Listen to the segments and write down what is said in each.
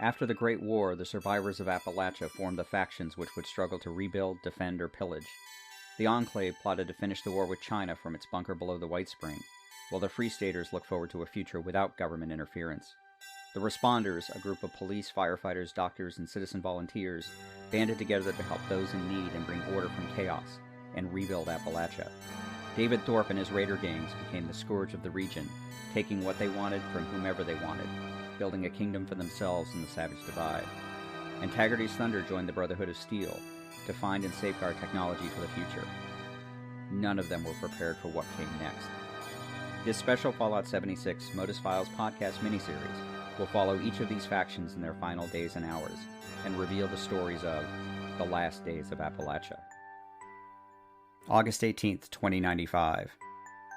After the Great War, the survivors of Appalachia formed the factions which would struggle to rebuild, defend, or pillage. The Enclave plotted to finish the war with China from its bunker below the White Spring, while the Free Staters looked forward to a future without government interference. The Responders, a group of police, firefighters, doctors, and citizen volunteers, banded together to help those in need and bring order from chaos, and rebuild Appalachia. David Thorpe and his raider gangs became the scourge of the region, taking what they wanted from whomever they wanted, building a kingdom for themselves in the Savage Divide. And Taggerdy's Thunder joined the Brotherhood of Steel to find and safeguard technology for the future. None of them were prepared for what came next. This special Fallout 76 Modus Files podcast miniseries will follow each of these factions in their final days and hours, and reveal the stories of the Last Days of Appalachia. August 18th, 2095.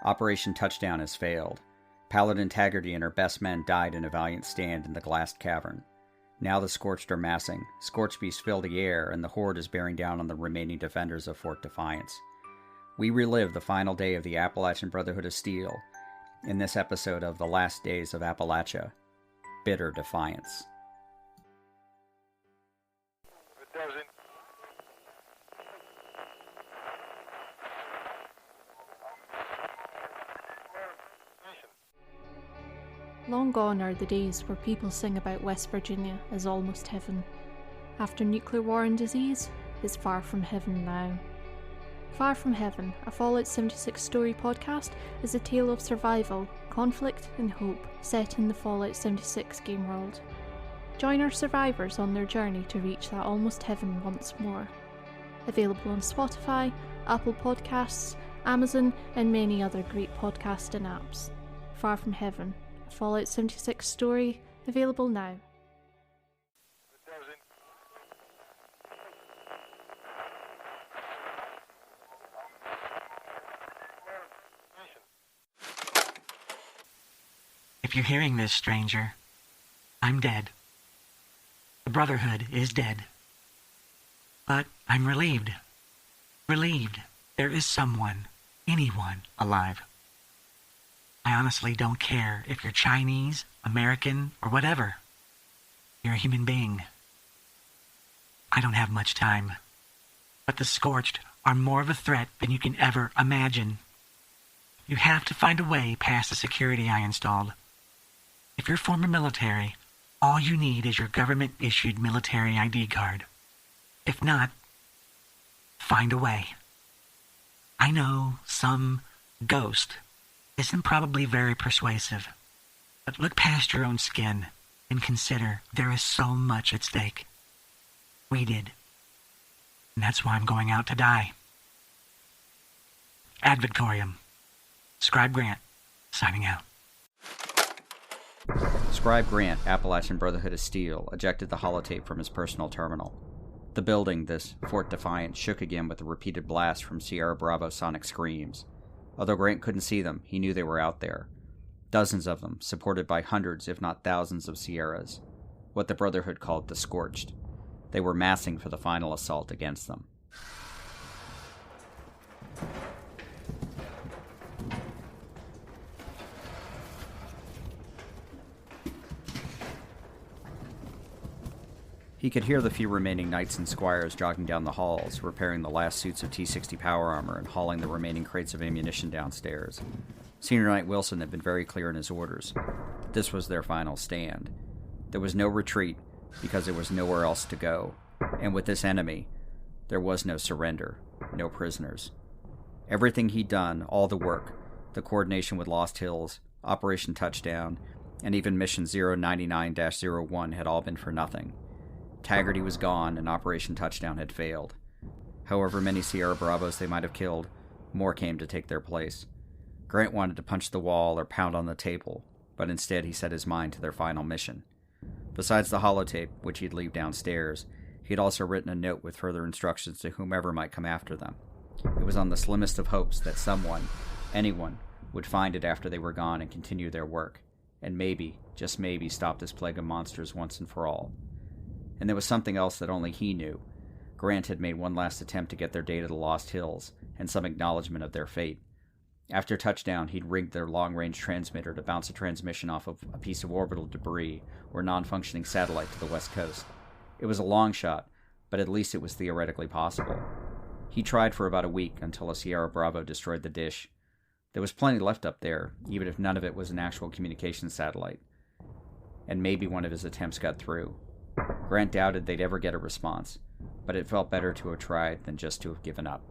Operation Touchdown has failed. Paladin Taggerdy and her best men died in a valiant stand in the Glassed Cavern. Now the Scorched are massing, Scorchbeasts fill the air, and the horde is bearing down on the remaining defenders of Fort Defiance. We relive the final day of the Appalachian Brotherhood of Steel in this episode of The Last Days of Appalachia, Bitter Defiance. Long gone are the days where people sing about West Virginia as almost heaven. After nuclear war and disease, it's far from heaven now. Far from Heaven, a Fallout 76 story podcast, is a tale of survival, conflict and hope set in the Fallout 76 game world. Join our survivors on their journey to reach that almost heaven once more. Available on Spotify, Apple Podcasts, Amazon and many other great podcasting apps. Far from Heaven, a Fallout 76 story, available now. If you're hearing this, stranger, I'm dead. The Brotherhood is dead. But I'm relieved. Relieved there is someone, anyone, alive. I honestly don't care if you're Chinese, American, or whatever. You're a human being. I don't have much time. But the Scorched are more of a threat than you can ever imagine. You have to find a way past the security I installed. If you're former military, all you need is your government-issued military ID card. If not, find a way. I know some ghost isn't probably very persuasive, but look past your own skin and consider there is so much at stake. We did. And that's why I'm going out to die. Ad Victoriam. Scribe Grant, signing out. Scribe Grant, Appalachian Brotherhood of Steel, ejected the holotape from his personal terminal. The building, this Fort Defiance, shook again with the repeated blast from Sierra Bravo sonic screams. Although Grant couldn't see them, he knew they were out there. Dozens of them, supported by hundreds, if not thousands of Sierras. What the Brotherhood called the Scorched. They were massing for the final assault against them. He could hear the few remaining knights and squires jogging down the halls, repairing the last suits of T-60 power armor and hauling the remaining crates of ammunition downstairs. Senior Knight Wilson had been very clear in his orders. This was their final stand. There was no retreat, because there was nowhere else to go. And with this enemy, there was no surrender, no prisoners. Everything he'd done, all the work, the coordination with Lost Hills, Operation Touchdown, and even Mission 099-01 had all been for nothing. Taggerdy was gone, and Operation Touchdown had failed. However many Sierra Bravos they might have killed, more came to take their place. Grant wanted to punch the wall or pound on the table, but instead he set his mind to their final mission. Besides the holotape, which he'd leave downstairs, he'd also written a note with further instructions to whomever might come after them. It was on the slimmest of hopes that someone, anyone, would find it after they were gone and continue their work, and maybe, just maybe, stop this plague of monsters once and for all. And there was something else that only he knew. Grant had made one last attempt to get their data to Lost Hills, and some acknowledgement of their fate. After touchdown, he'd rigged their long-range transmitter to bounce a transmission off of a piece of orbital debris or non-functioning satellite to the west coast. It was a long shot, but at least it was theoretically possible. He tried for about a week until a Sierra Bravo destroyed the dish. There was plenty left up there, even if none of it was an actual communications satellite. And maybe one of his attempts got through. Grant doubted they'd ever get a response, but it felt better to have tried than just to have given up.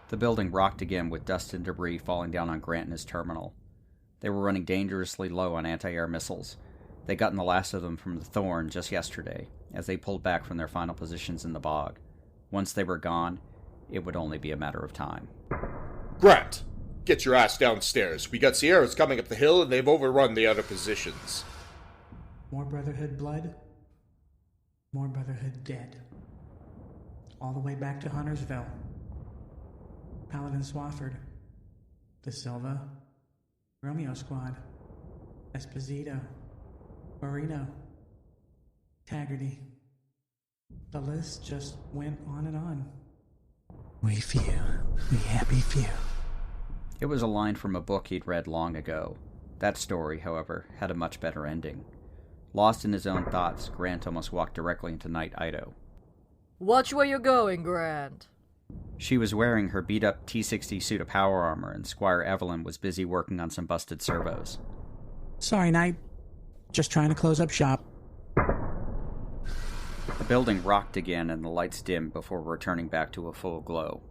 The building rocked again with dust and debris falling down on Grant and his terminal. They were running dangerously low on anti-air missiles. They'd gotten the last of them from the Thorn just yesterday, as they pulled back from their final positions in the bog. Once they were gone, it would only be a matter of time. Grant, get your ass downstairs. We got Sierras coming up the hill and they've overrun the other positions. More Brotherhood blood, more Brotherhood dead. All the way back to Huntersville. Paladin Swafford, De Silva, Romeo Squad, Esposito, Marino, Taggerdy. The list just went on and on. We few, we happy few. It was a line from a book he'd read long ago. That story, however, had a much better ending. Lost in his own thoughts, Grant almost walked directly into Knight Ido. Watch where you're going, Grant. She was wearing her beat-up T-60 suit of power armor, and Squire Evelyn was busy working on some busted servos. Sorry, Knight. Just trying to close up shop. The building rocked again and the lights dimmed before returning back to a full glow.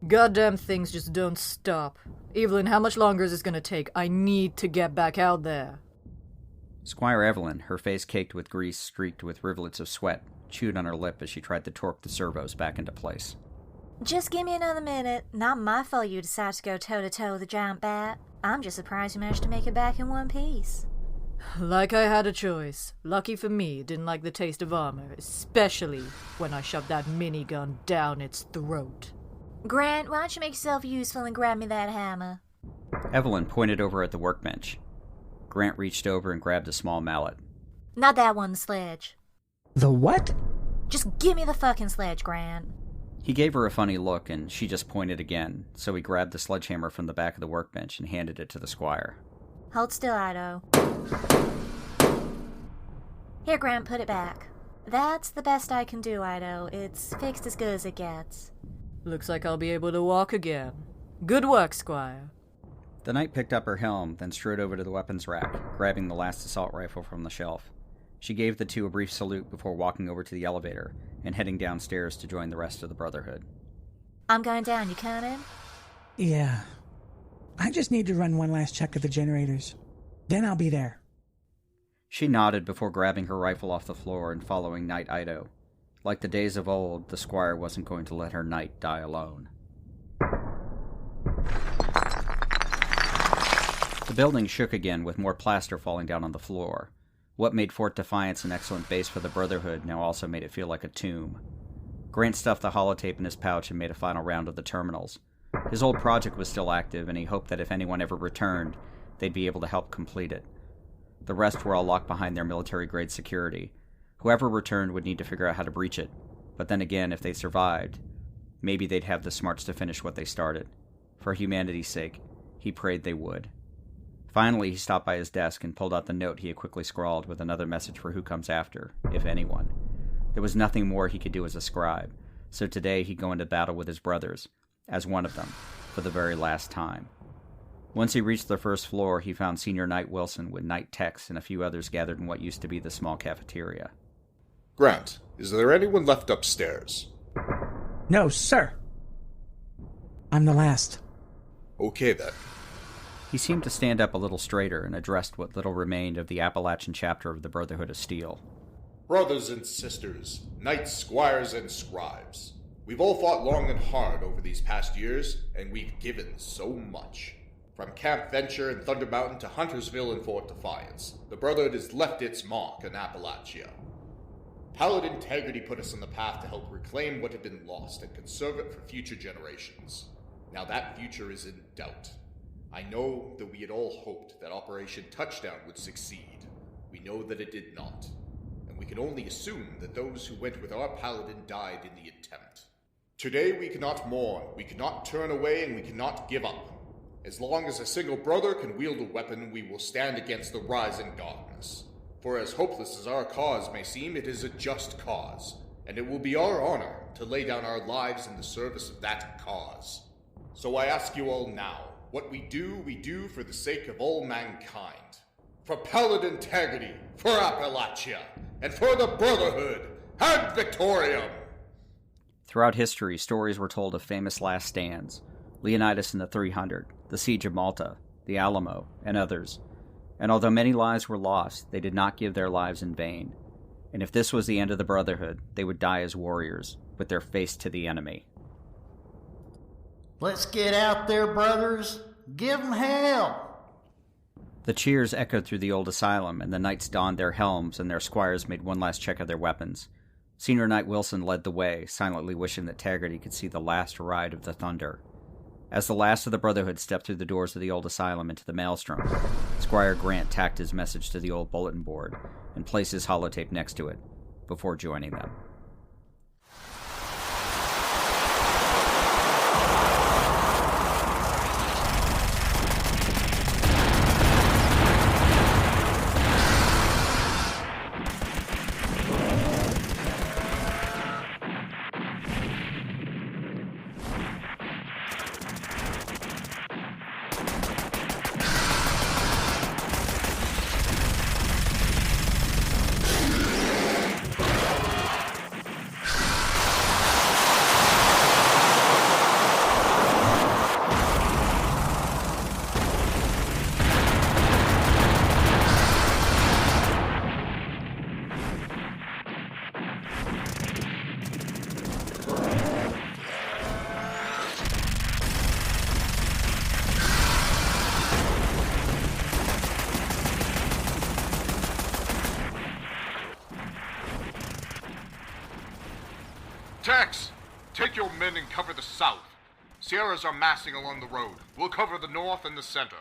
Goddamn things just don't stop. Evelyn, how much longer is this gonna take? I need to get back out there. Squire Evelyn, her face caked with grease streaked with rivulets of sweat, chewed on her lip as she tried to torque the servos back into place. Just give me another minute. Not my fault you decided to go toe-to-toe with a giant bat. I'm just surprised you managed to make it back in one piece. Like I had a choice. Lucky for me, didn't like the taste of armor, especially when I shoved that minigun down its throat. Grant, why don't you make yourself useful and grab me that hammer? Evelyn pointed over at the workbench. Grant reached over and grabbed a small mallet. Not that one, the sledge. The what? Just give me the fucking sledge, Grant. He gave her a funny look, and she just pointed again, so he grabbed the sledgehammer from the back of the workbench and handed it to the squire. Hold still, Ido. Here, Grant, put it back. That's the best I can do, Ido. It's fixed as good as it gets. Looks like I'll be able to walk again. Good work, Squire. The knight picked up her helm, then strode over to the weapons rack, grabbing the last assault rifle from the shelf. She gave the two a brief salute before walking over to the elevator and heading downstairs to join the rest of the Brotherhood. I'm going down. You coming? Yeah. I just need to run one last check of the generators. Then I'll be there. She nodded before grabbing her rifle off the floor and following Knight Ido. Like the days of old, the squire wasn't going to let her knight die alone. The building shook again with more plaster falling down on the floor. What made Fort Defiance an excellent base for the Brotherhood now also made it feel like a tomb. Grant stuffed the holotape in his pouch and made a final round of the terminals. His old project was still active, and he hoped that if anyone ever returned, they'd be able to help complete it. The rest were all locked behind their military-grade security. Whoever returned would need to figure out how to breach it, but then again, if they survived, maybe they'd have the smarts to finish what they started. For humanity's sake, he prayed they would. Finally, he stopped by his desk and pulled out the note he had quickly scrawled with another message for who comes after, if anyone. There was nothing more he could do as a scribe, so today he'd go into battle with his brothers, as one of them, for the very last time. Once he reached the first floor, he found Senior Knight Wilson with Knight Tex and a few others gathered in what used to be the small cafeteria. Grant, is there anyone left upstairs? No, sir. I'm the last. Okay, then. He seemed to stand up a little straighter and addressed what little remained of the Appalachian chapter of the Brotherhood of Steel. Brothers and sisters, knights, squires, and scribes. We've all fought long and hard over these past years, and we've given so much. From Camp Venture in Thunder Mountain to Huntersville and Fort Defiance, the Brotherhood has left its mark in Appalachia. Paladin Taggerdy put us on the path to help reclaim what had been lost and conserve it for future generations. Now that future is in doubt. I know that we had all hoped that Operation Touchdown would succeed. We know that it did not. And we can only assume that those who went with our paladin died in the attempt. Today we cannot mourn, we cannot turn away, and we cannot give up. As long as a single brother can wield a weapon, we will stand against the rising darkness. For as hopeless as our cause may seem, it is a just cause, and it will be our honor to lay down our lives in the service of that cause. So I ask you all now, what we do for the sake of all mankind. For Paladin Taggerdy, for Appalachia, and for the Brotherhood, ad Victoriam! Throughout history, stories were told of famous last stands, Leonidas and the 300, the Siege of Malta, the Alamo, and others. And although many lives were lost, they did not give their lives in vain. And if this was the end of the Brotherhood, they would die as warriors, with their face to the enemy. Let's get out there, brothers. Give 'em hell. The cheers echoed through the old asylum, and the knights donned their helms, and their squires made one last check of their weapons. Senior Knight Wilson led the way, silently wishing that Taggerdy could see the last ride of the thunder. As the last of the Brotherhood stepped through the doors of the old asylum into the maelstrom, Squire Grant tacked his message to the old bulletin board and placed his holotape next to it before joining them. Tex, take your men and cover the south. Sierras are massing along the road. We'll cover the north and the center.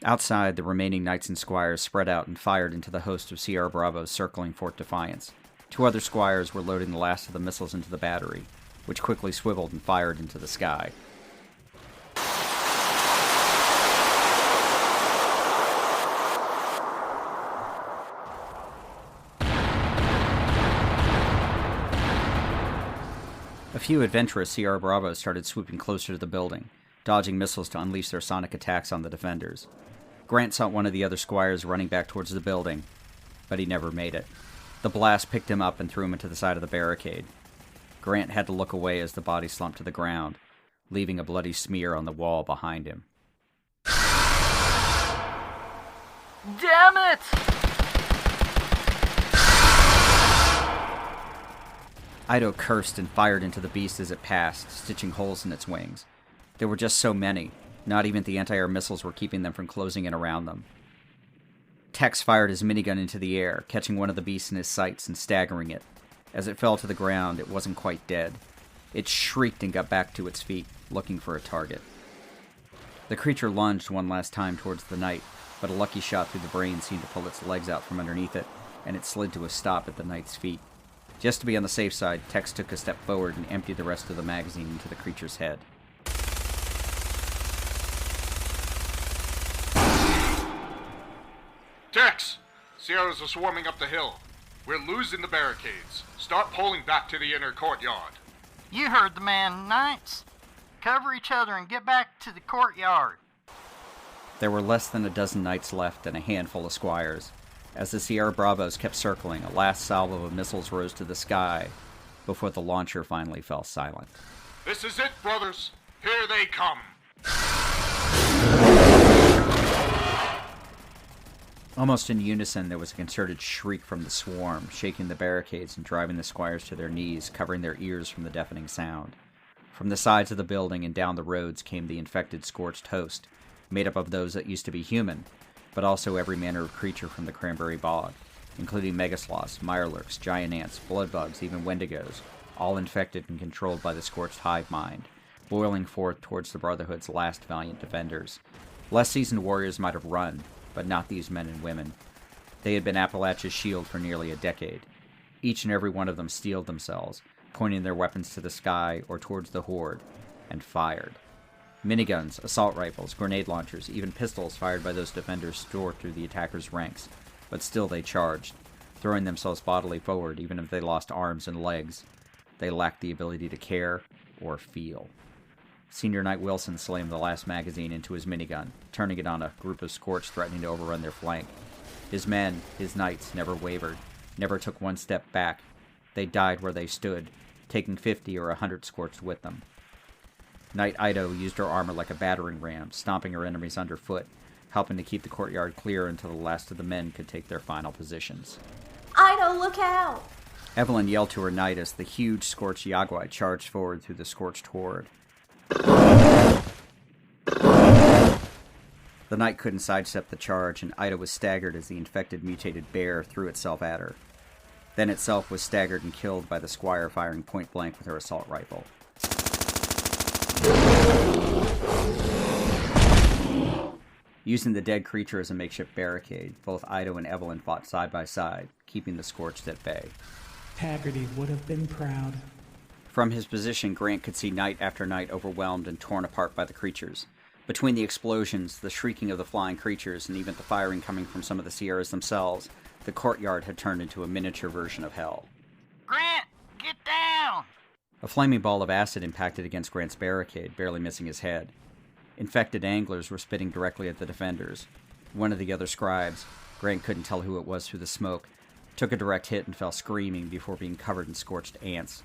Outside, the remaining knights and squires spread out and fired into the host of Sierra Bravos circling Fort Defiance. Two other squires were loading the last of the missiles into the battery, which quickly swiveled and fired into the sky. A few adventurous Sierra Bravos started swooping closer to the building, dodging missiles to unleash their sonic attacks on the defenders. Grant saw one of the other squires running back towards the building, but he never made it. The blast picked him up and threw him into the side of the barricade. Grant had to look away as the body slumped to the ground, leaving a bloody smear on the wall behind him. Damn it! Ido cursed and fired into the beast as it passed, stitching holes in its wings. There were just so many. Not even the anti-air missiles were keeping them from closing in around them. Tex fired his minigun into the air, catching one of the beasts in his sights and staggering it. As it fell to the ground, it wasn't quite dead. It shrieked and got back to its feet, looking for a target. The creature lunged one last time towards the knight, but a lucky shot through the brain seemed to pull its legs out from underneath it, and it slid to a stop at the knight's feet. Just to be on the safe side, Tex took a step forward and emptied the rest of the magazine into the creature's head. Tex! Sierras are swarming up the hill. We're losing the barricades. Start pulling back to the inner courtyard. You heard the man, knights. Cover each other and get back to the courtyard. There were less than a dozen knights left and a handful of squires. As the Sierra Bravos kept circling, a last salvo of missiles rose to the sky before the launcher finally fell silent. This is it, brothers. Here they come. Almost in unison, there was a concerted shriek from the swarm, shaking the barricades and driving the squires to their knees, covering their ears from the deafening sound. From the sides of the building and down the roads came the infected Scorched host, made up of those that used to be human, but also every manner of creature from the Cranberry Bog, including megasloths, mirelurks, giant ants, bloodbugs, even wendigos, all infected and controlled by the Scorched hive mind, boiling forth towards the Brotherhood's last valiant defenders. Less seasoned warriors might have run, but not these men and women. They had been Appalachia's shield for nearly a decade. Each and every one of them steeled themselves, pointing their weapons to the sky or towards the horde, and fired. Miniguns, assault rifles, grenade launchers, even pistols fired by those defenders tore through the attackers' ranks, but still they charged, throwing themselves bodily forward even if they lost arms and legs. They lacked the ability to care or feel. Senior Knight Wilson slammed the last magazine into his minigun, turning it on a group of Scorched threatening to overrun their flank. His men, his knights, never wavered, never took one step back. They died where they stood, taking 50 or 100 Scorched with them. Knight Ido used her armor like a battering ram, stomping her enemies underfoot, helping to keep the courtyard clear until the last of the men could take their final positions. Ido, look out! Evelyn yelled to her knight as the huge Scorched Yagwai charged forward through the Scorched horde. The knight couldn't sidestep the charge, and Ida was staggered as the infected mutated bear threw itself at her. Then itself was staggered and killed by the squire firing point blank with her assault rifle. Using the dead creature as a makeshift barricade, both Ido and Evelyn fought side by side, keeping the Scorched at bay. Taggerdy would have been proud. From his position, Grant could see night after night overwhelmed and torn apart by the creatures. Between the explosions, the shrieking of the flying creatures, and even the firing coming from some of the Sierras themselves, the courtyard had turned into a miniature version of hell. Grant, get down! A flaming ball of acid impacted against Grant's barricade, barely missing his head. Infected anglers were spitting directly at the defenders. One of the other scribes, Grant couldn't tell who it was through the smoke, took a direct hit and fell screaming before being covered in scorched ants.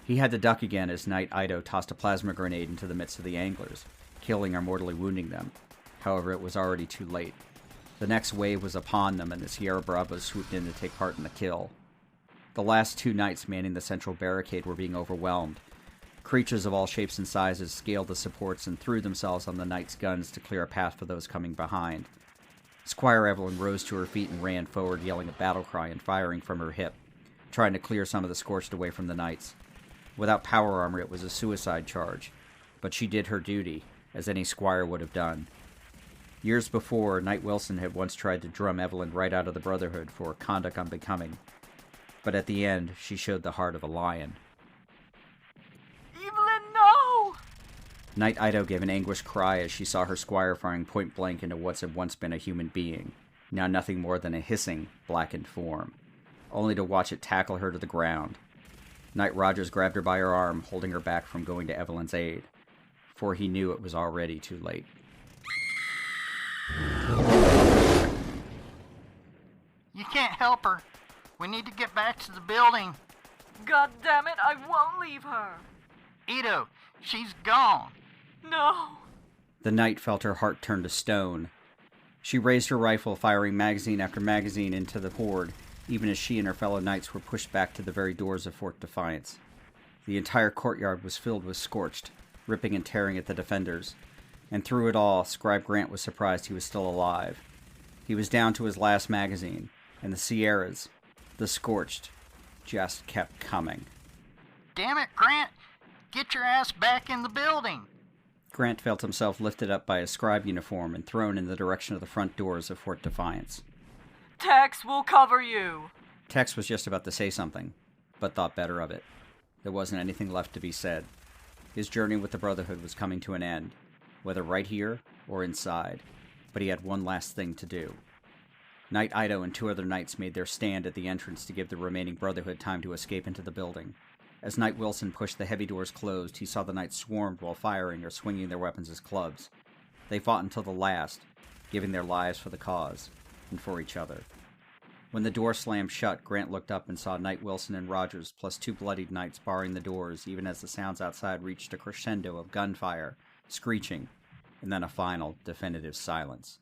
He had to duck again as Knight Ido tossed a plasma grenade into the midst of the anglers, killing or mortally wounding them. However, it was already too late. The next wave was upon them, and the Sierra Bravos swooped in to take part in the kill. The last two knights manning the central barricade were being overwhelmed. Creatures of all shapes and sizes scaled the supports and threw themselves on the knights' guns to clear a path for those coming behind. Squire Evelyn rose to her feet and ran forward, yelling a battle cry and firing from her hip, trying to clear some of the Scorched away from the knights. Without power armor, it was a suicide charge, but she did her duty, as any squire would have done. Years before, Knight Wilson had once tried to drum Evelyn right out of the Brotherhood for conduct unbecoming, but at the end, she showed the heart of a lion. Evelyn, no! Knight Ido gave an anguished cry as she saw her squire firing point blank into what had once been a human being, now nothing more than a hissing, blackened form, only to watch it tackle her to the ground. Knight Rogers grabbed her by her arm, holding her back from going to Evelyn's aid, for he knew it was already too late. You can't help her. We need to get back to the building. God damn it, I won't leave her. Ido, she's gone. No. The knight felt her heart turn to stone. She raised her rifle, firing magazine after magazine into the horde, even as she and her fellow knights were pushed back to the very doors of Fort Defiance. The entire courtyard was filled with Scorched, ripping and tearing at the defenders. And through it all, Scribe Grant was surprised he was still alive. He was down to his last magazine, and the Sierras, the Scorched, just kept coming. Damn it, Grant! Get your ass back in the building! Grant felt himself lifted up by his scribe uniform and thrown in the direction of the front doors of Fort Defiance. Tex will cover you. Tex was just about to say something, but thought better of it. There wasn't anything left to be said. His journey with the Brotherhood was coming to an end, whether right here or inside, but he had one last thing to do. Knight Ido and two other knights made their stand at the entrance to give the remaining Brotherhood time to escape into the building. As Knight Wilson pushed the heavy doors closed, he saw the knights swarmed while firing or swinging their weapons as clubs. They fought until the last, giving their lives for the cause, and for each other. When the door slammed shut, Grant looked up and saw Knight Wilson and Rogers plus two bloodied knights barring the doors, even as the sounds outside reached a crescendo of gunfire, screeching, and then a final, definitive silence,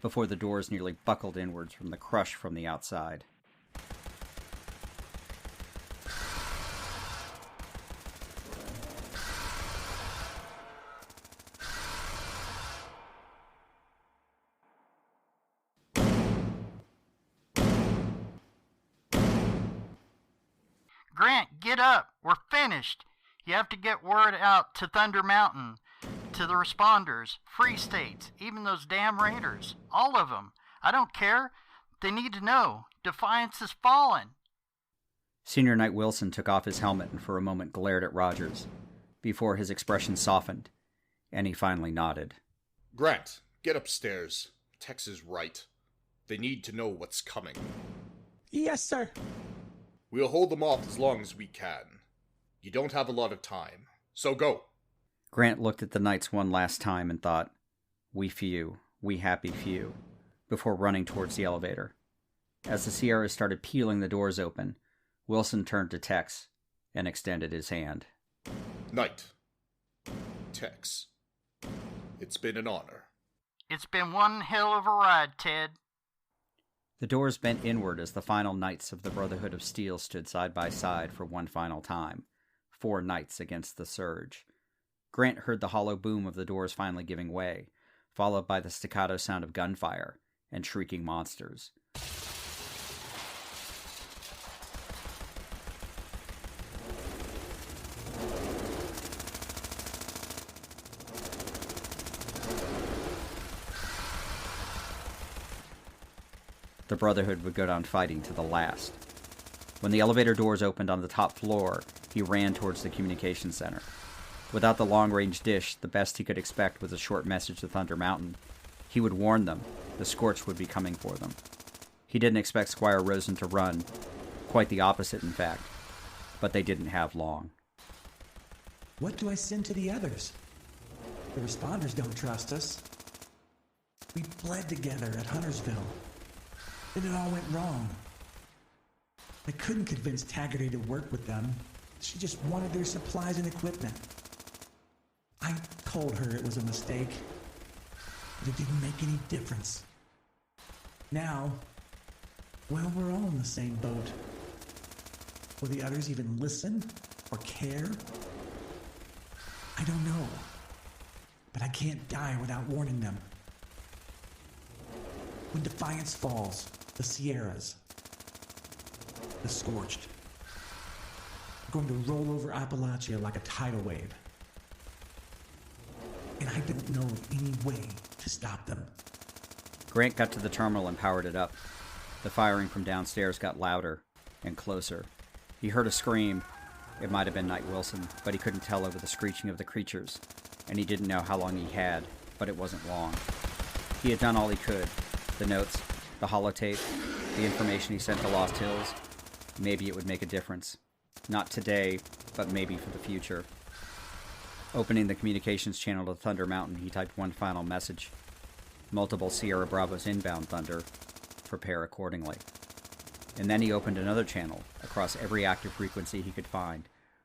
before the doors nearly buckled inwards from the crush from the outside. Grant, get up. We're finished. You have to get word out to Thunder Mountain, to the responders, Free States, even those damn raiders. All of them. I don't care. They need to know. Defiance has fallen. Senior Knight Wilson took off his helmet and for a moment glared at Rogers, before his expression softened, and he finally nodded. Grant, get upstairs. Tex is right. They need to know what's coming. Yes, sir. We'll hold them off as long as we can. You don't have a lot of time, so go. Grant looked at the knights one last time and thought, we few, we happy few, before running towards the elevator. As the Sierras started peeling the doors open, Wilson turned to Tex and extended his hand. Knight. Tex. It's been an honor. It's been one hell of a ride, Ted. The doors bent inward as the final knights of the Brotherhood of Steel stood side by side for one final time. 4 knights against the surge. Grant heard the hollow boom of the doors finally giving way, followed by the staccato sound of gunfire and shrieking monsters. The Brotherhood would go down fighting to the last. When the elevator doors opened on the top floor, he ran towards the communications center. Without the long-range dish, the best he could expect was a short message to Thunder Mountain. He would warn them. The Scorched would be coming for them. He didn't expect Squire Rosen to run. Quite the opposite, in fact. But they didn't have long. What do I send to the others? The responders don't trust us. We bled together at Huntersville. Then it all went wrong. I couldn't convince Taggerdy to work with them. She just wanted their supplies and equipment. I told her it was a mistake, but it didn't make any difference. Now, well, we're all in the same boat. Will the others even listen or care? I don't know, but I can't die without warning them. When Defiance falls, the Sierras, the Scorched, are going to roll over Appalachia like a tidal wave. And I don't know any way to stop them. Grant got to the terminal and powered it up. The firing from downstairs got louder and closer. He heard a scream. It might have been Knight Wilson, but he couldn't tell over the screeching of the creatures, and he didn't know how long he had, but it wasn't long. He had done all he could. The notes, the holotape, the information he sent to Lost Hills. Maybe it would make a difference. Not today, but maybe for the future. Opening the communications channel to Thunder Mountain, he typed one final message. Multiple Sierra Bravos inbound, Thunder. Prepare accordingly. And then he opened another channel across every active frequency he could find.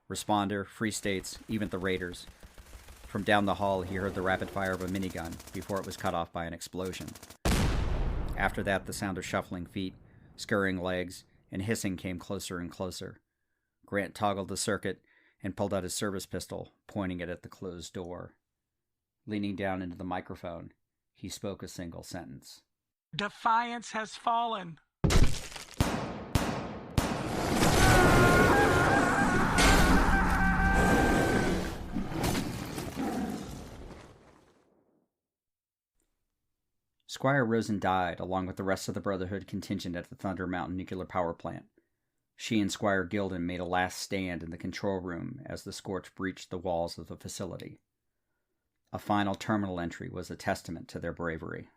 Responder, Free States, even the Raiders. From down the hall, he heard the rapid fire of a minigun before it was cut off by an explosion. After that, the sound of shuffling feet, scurrying legs, and hissing came closer and closer. Grant toggled the circuit and pulled out his service pistol, pointing it at the closed door. Leaning down into the microphone, he spoke a single sentence. Defiance has fallen. Squire Rosen died, along with the rest of the Brotherhood contingent at the Thunder Mountain nuclear power plant. She and Squire Gilden made a last stand in the control room as the Scorch breached the walls of the facility. A final terminal entry was a testament to their bravery.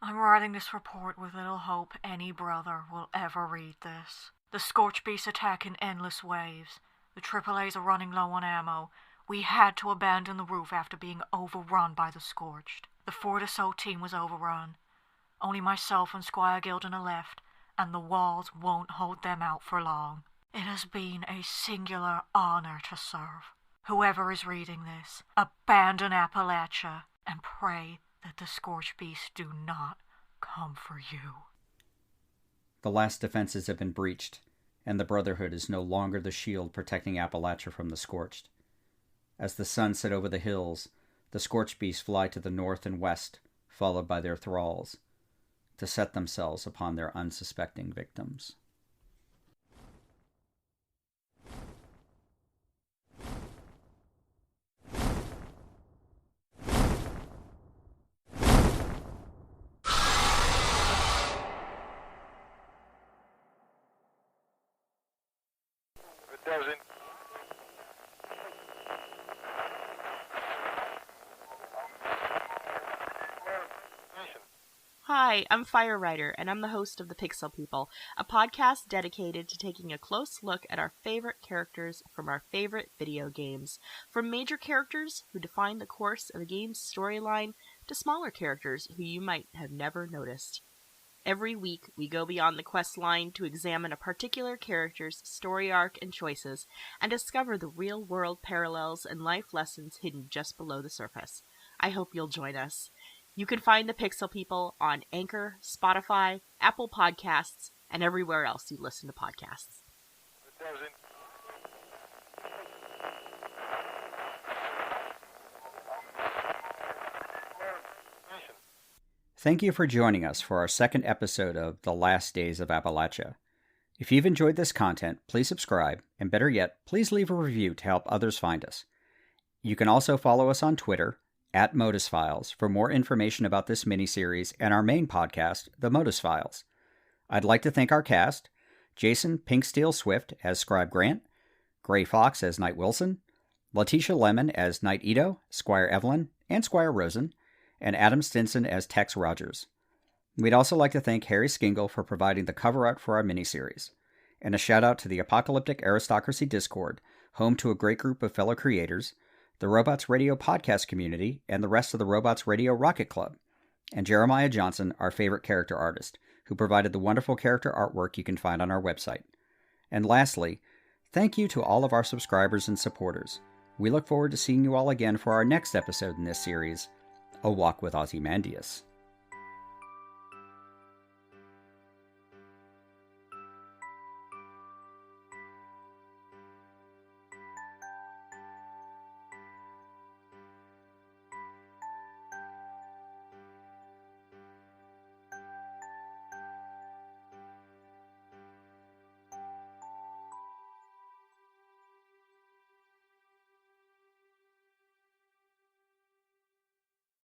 I'm writing this report with little hope any brother will ever read this. The Scorchbeasts attack in endless waves. The AAAs are running low on ammo. We had to abandon the roof after being overrun by the Scorched. The Fort Defiance team was overrun. Only myself and Squire Gilden are left, and the walls won't hold them out for long. It has been a singular honor to serve. Whoever is reading this, abandon Appalachia and pray that the Scorchbeasts do not come for you. The last defenses have been breached, and the Brotherhood is no longer the shield protecting Appalachia from the Scorched. As the sun set over the hills, the Scorchbeasts fly to the north and west, followed by their thralls, to set themselves upon their unsuspecting victims. Hi, I'm Fire Writer, and I'm the host of The Pixel People, a podcast dedicated to taking a close look at our favorite characters from our favorite video games. From major characters who define the course of a game's storyline to smaller characters who you might have never noticed. Every week, we go beyond the quest line to examine a particular character's story arc and choices, and discover the real-world parallels and life lessons hidden just below the surface. I hope you'll join us. You can find the Pixel People on Anchor, Spotify, Apple Podcasts, and everywhere else you listen to podcasts. Thank you for joining us for our second episode of The Last Days of Appalachia. If you've enjoyed this content, please subscribe, and better yet, please leave a review to help others find us. You can also follow us on Twitter, @Modus Files, for more information about this miniseries and our main podcast, The Modus Files. I'd like to thank our cast: Jason Pinksteel Swift as Scribe Grant, Gray Fox as Knight Wilson, Letitia Lemon as Knight Ito, Squire Evelyn, and Squire Rosen, and Adam Stinson as Tex Rogers. We'd also like to thank Harry Skingle for providing the cover art for our miniseries. And a shout out to the Apocalyptic Aristocracy Discord, home to a great group of fellow creators, the Robots Radio podcast community, and the rest of the Robots Radio Rocket Club, and Jeremiah Johnson, our favorite character artist, who provided the wonderful character artwork you can find on our website. And lastly, thank you to all of our subscribers and supporters. We look forward to seeing you all again for our next episode in this series, A Walk with Ozymandias.